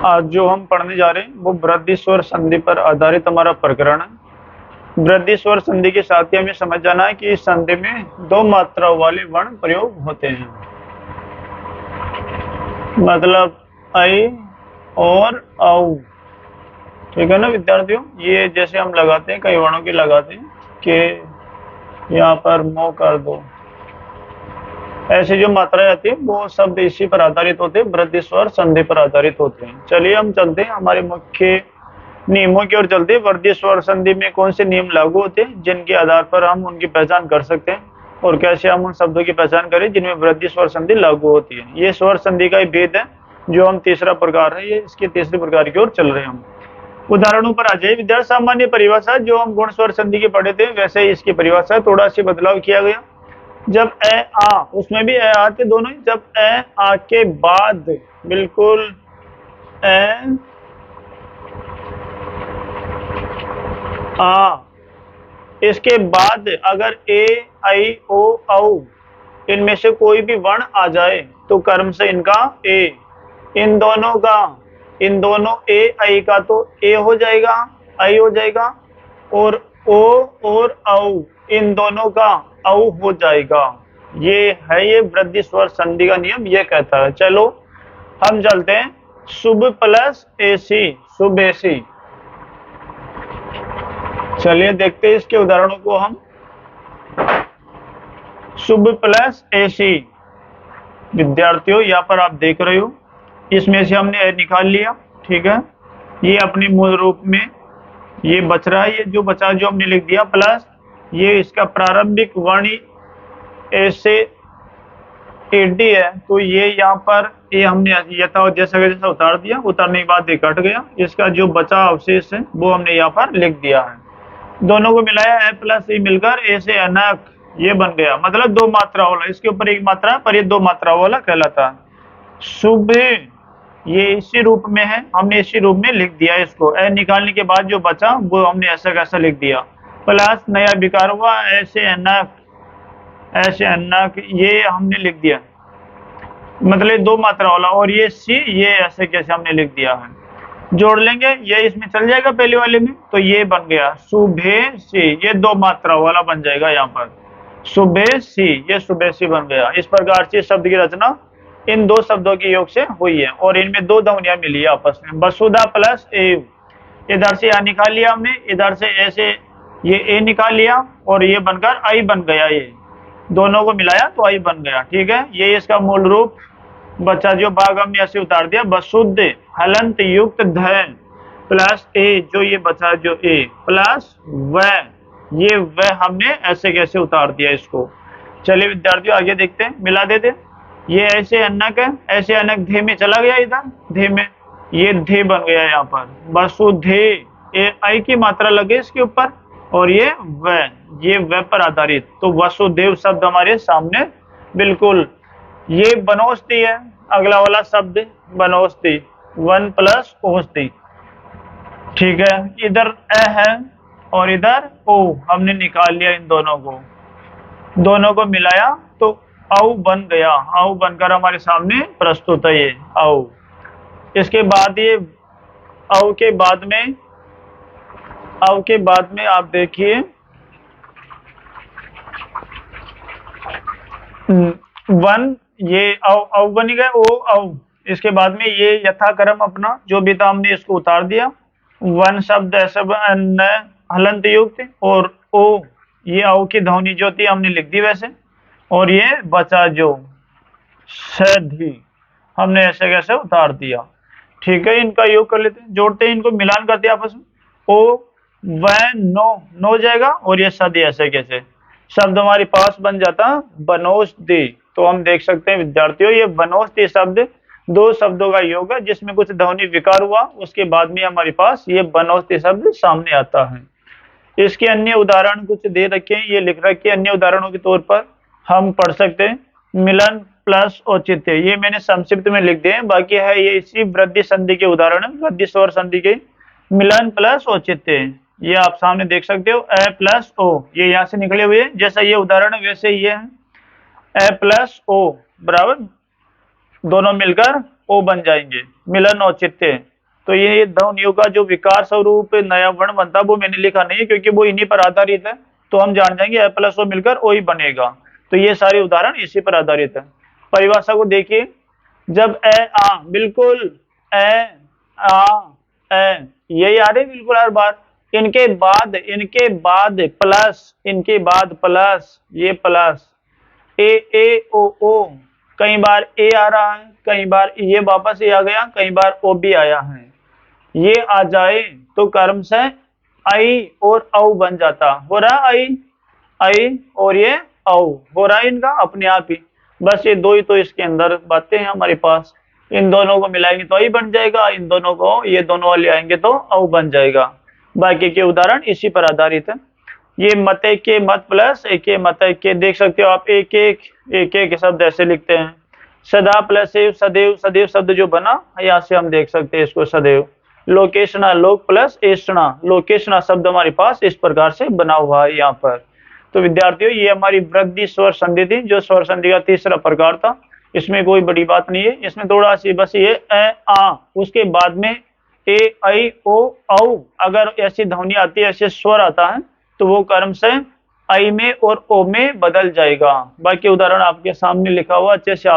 आज जो हम पढ़ने जा रहे हैं वो वृद्धि स्वर संधि पर आधारित हमारा प्रकरण है। वृद्धि स्वर संधि के साथ ही हमें समझ जाना है कि इस संधि में दो मात्राओं वाले वर्ण प्रयोग होते हैं, मतलब ऐ और औ। ठीक है ना विद्यार्थियों, ये जैसे हम लगाते हैं कई वर्णों के लगाते हैं कि यहाँ पर मो कर दो, ऐसी जो मात्राएं आती है वो शब्द इसी पर आधारित होते हैं, वृद्धि स्वर संधि पर आधारित होते हैं। चलिए हम चलते हैं हमारे मुख्य नियमों की ओर चलते हैं। वृद्धि स्वर संधि में कौन से नियम लागू होते हैं जिनके आधार पर हम उनकी पहचान कर सकते हैं, और कैसे हम उन शब्दों की पहचान करें जिनमें वृद्धि स्वर संधि लागू होती है। ये स्वर संधि का ही भेद है जो हम तीसरा प्रकार है, ये इसके तीसरे प्रकार की ओर चल रहे हैं हम। उदाहरणों पर आ जाए विद्यार्थी। सामान्य परिभाषा जो हम गुण स्वर संधि की पढ़े थे वैसे ही इसकी परिभाषा थोड़ा सी बदलाव किया गया। जब ए आ, उसमें भी ए आते दोनों ही, जब ए आ के बाद बिल्कुल ए आ इसके बाद अगर ए आई ओ औ इनमें से कोई भी वर्ण आ जाए तो कर्म से इनका ए, इन दोनों ए आई का तो ए हो जाएगा, आई हो जाएगा, और ओ और औ इन दोनों का औ हो जाएगा। ये है ये वृद्धि स्वर संधि का नियम, ये कहता है। चलो हम चलते हैं शुभ प्लस एसी, शुभ एसी। चलिए देखते हैं इसके उदाहरणों को हम। शुभ प्लस एसी विद्यार्थियों, यहाँ पर आप देख रहे हो इसमें से हमने ए निकाल लिया। ठीक है, ये अपने मूल रूप में ये बच रहा है, ये जो बचा जो हमने लिख दिया, प्लस ये इसका प्रारंभिक वर्ण ऐसे एडी है, तो ये यहाँ पर ये हमने यथा जैसा उतार दिया, उतारने के बाद ये कट गया, इसका जो बचा अवशेष है वो हमने यहाँ पर लिख दिया है। दोनों को मिलाया ए प्लस ई मिलकर ए से अनक ये बन गया, मतलब दो मात्रा वाला, इसके ऊपर एक मात्रा पर ये दो मात्रा वाला कहलाता है। शुभ ये इसी रूप में है, हमने इसी रूप में लिख दिया इसको। ए निकालने के बाद जो बचा वो हमने ऐसा कैसा लिख दिया, प्लस नया विकार हुआ ऐसे अनक, ऐसे अनक ये हमने लिख दिया, मतलब दो मात्रा वाला, और ये सी ये ऐसे कैसे हमने लिख दिया है। जोड़ लेंगे ये इसमें चल जाएगा पहले वाले में, तो ये बन गया सुबे सी, ये दो मात्रा वाला बन जाएगा यहाँ पर सुबे सी, ये सुबे सी बन गया। इस प्रकार से शब्द की रचना इन दो शब्दों के योग से हुई है, और इनमें दो ध्वनियां मिली है आपस में, वसुधा प्लस एव। इधर से आ निकाल लिया हमने, इधर से ऐसे ये ए निकाल लिया, और ये बनकर आई बन गया, ये दोनों को मिलाया तो आई बन गया। ठीक है, ये इसका मूल रूप बचा जो भाग हमने ऐसे उतार दिया, वसुद्ध हलंत युक्त धन प्लस ए, जो ये बचा जो ए प्लस व, ये व हमने ऐसे कैसे उतार दिया इसको। चलिए विद्यार्थियों आगे देखते हैं, मिला देते। ये ऐसे अनक है, ऐसे अनक धे में चला गया, इधर धे में ये धे बन गया यहाँ पर वसुधे, आई की मात्रा लगे इसके ऊपर, और ये व पर आधारित, तो वसुदेव शब्द हमारे सामने बिल्कुल। ये बनोस्ती है अगला वाला शब्द, बनोस्ती वन प्लस ओस्ती। ठीक है, इधर ए है और इधर ओ, हमने निकाल लिया इन दोनों को मिलाया तो औ बन गया, औ बनकर हमारे सामने प्रस्तुत है ये औ। इसके बाद ये औ के बाद में आप देखिए वन, ये औ बन गया ओ औ। इसके बाद में ये यथाक्रम अपना जो भी था हमने इसको उतार दिया, वन शब्द ऐसे हलंत युक्त, और ओ ये औ की ध्वनि जो थी हमने लिख दी वैसे, और ये बचा जो सधी हमने ऐसे कैसे उतार दिया। ठीक है, इनका योग कर लेते हैं, जोड़ते हैं, इनको मिलान करते हैं आपस में, ओ व नो हो जाएगा, और ये सदी ऐसे कैसे शब्द हमारे पास बन जाता बनोस्ती। तो हम देख सकते हैं विद्यार्थियों ये बनोस्ती शब्द दो शब्दों का योग है जिसमें कुछ ध्वनि विकार हुआ, उसके बाद में हमारे पास ये बनोस्ती शब्द सामने आता है। इसके अन्य उदाहरण कुछ दे रखे हैं, ये लिख रखे हैं, अन्य उदाहरणों के तौर पर हम पढ़ सकते हैं। मिलन प्लस औचित्य, ये मैंने संक्षिप्त में लिख दिए हैं, बाकी है ये इसी वृद्धि संधि के उदाहरण है, वृद्धि स्वर संधि के। मिलन प्लस औचित्य ये आप सामने देख सकते हो, ए प्लस ओ, ये यहाँ से निकले हुए जैसा ये उदाहरण है वैसे ये है, ए प्लस ओ बराबर दोनों मिलकर ओ बन जाएंगे, मिलन औचित्य। तो ये ध्वनियों का जो विकार स्वरूप नया वर्ण बनता है वो मैंने लिखा नहीं है, क्योंकि वो इन्हीं पर आधारित है। तो हम जान जाएंगे ए प्लस ओ मिलकर ओ ही बनेगा। तो ये सारे उदाहरण इसी पर आधारित है। परिभाषा को देखिए, जब ए आ, बिल्कुल ए आ ए यही आ रहे बिल्कुल हर बार। इनके बाद प्लस, ये प्लस ए ओ, कई बार ए आ रहा है, कई बार ये वापस ए आ गया, कई बार ओ भी आया है। ये आ जाए तो कर्म से आई और औ बन जाता। हो रहा आई और ये औ हो रहा है इनका अपने आप ही। बस ये दो ही तो इसके अंदर बातें हैं हमारे पास। इन दोनों को मिलाएंगे तो आई बन जाएगा, इन दोनों को ये दोनों वाले आएंगे तो औ बन जाएगा। बाकी के उदाहरण इसी पर आधारित है। ये मत के मत प्लस एक मत के, देख सकते हो आप, एक शब्द ऐसे लिखते हैं। सदा प्लस सदैव, सदैव शब्द जो बना यहाँ से हम देख सकते हैं इसको सदैव। लोकेशना, लोक प्लस एषणा, लोकेशना शब्द हमारे पास इस प्रकार से बना हुआ है यहाँ पर। तो विद्यार्थियों ये हमारी वृद्धि स्वर संधि थी, जो स्वर संधि का तीसरा प्रकार था। इसमें कोई बड़ी बात नहीं है, इसमें थोड़ा सी बस ये ए आ, उसके बाद में ए आई ओ औ, अगर ऐसी ध्वनि आती है, ऐसे स्वर आता है तो वो कर्म से आई में और ओ में बदल जाएगा। बाकी उदाहरण आपके सामने लिखा हुआ, अच्छे से आप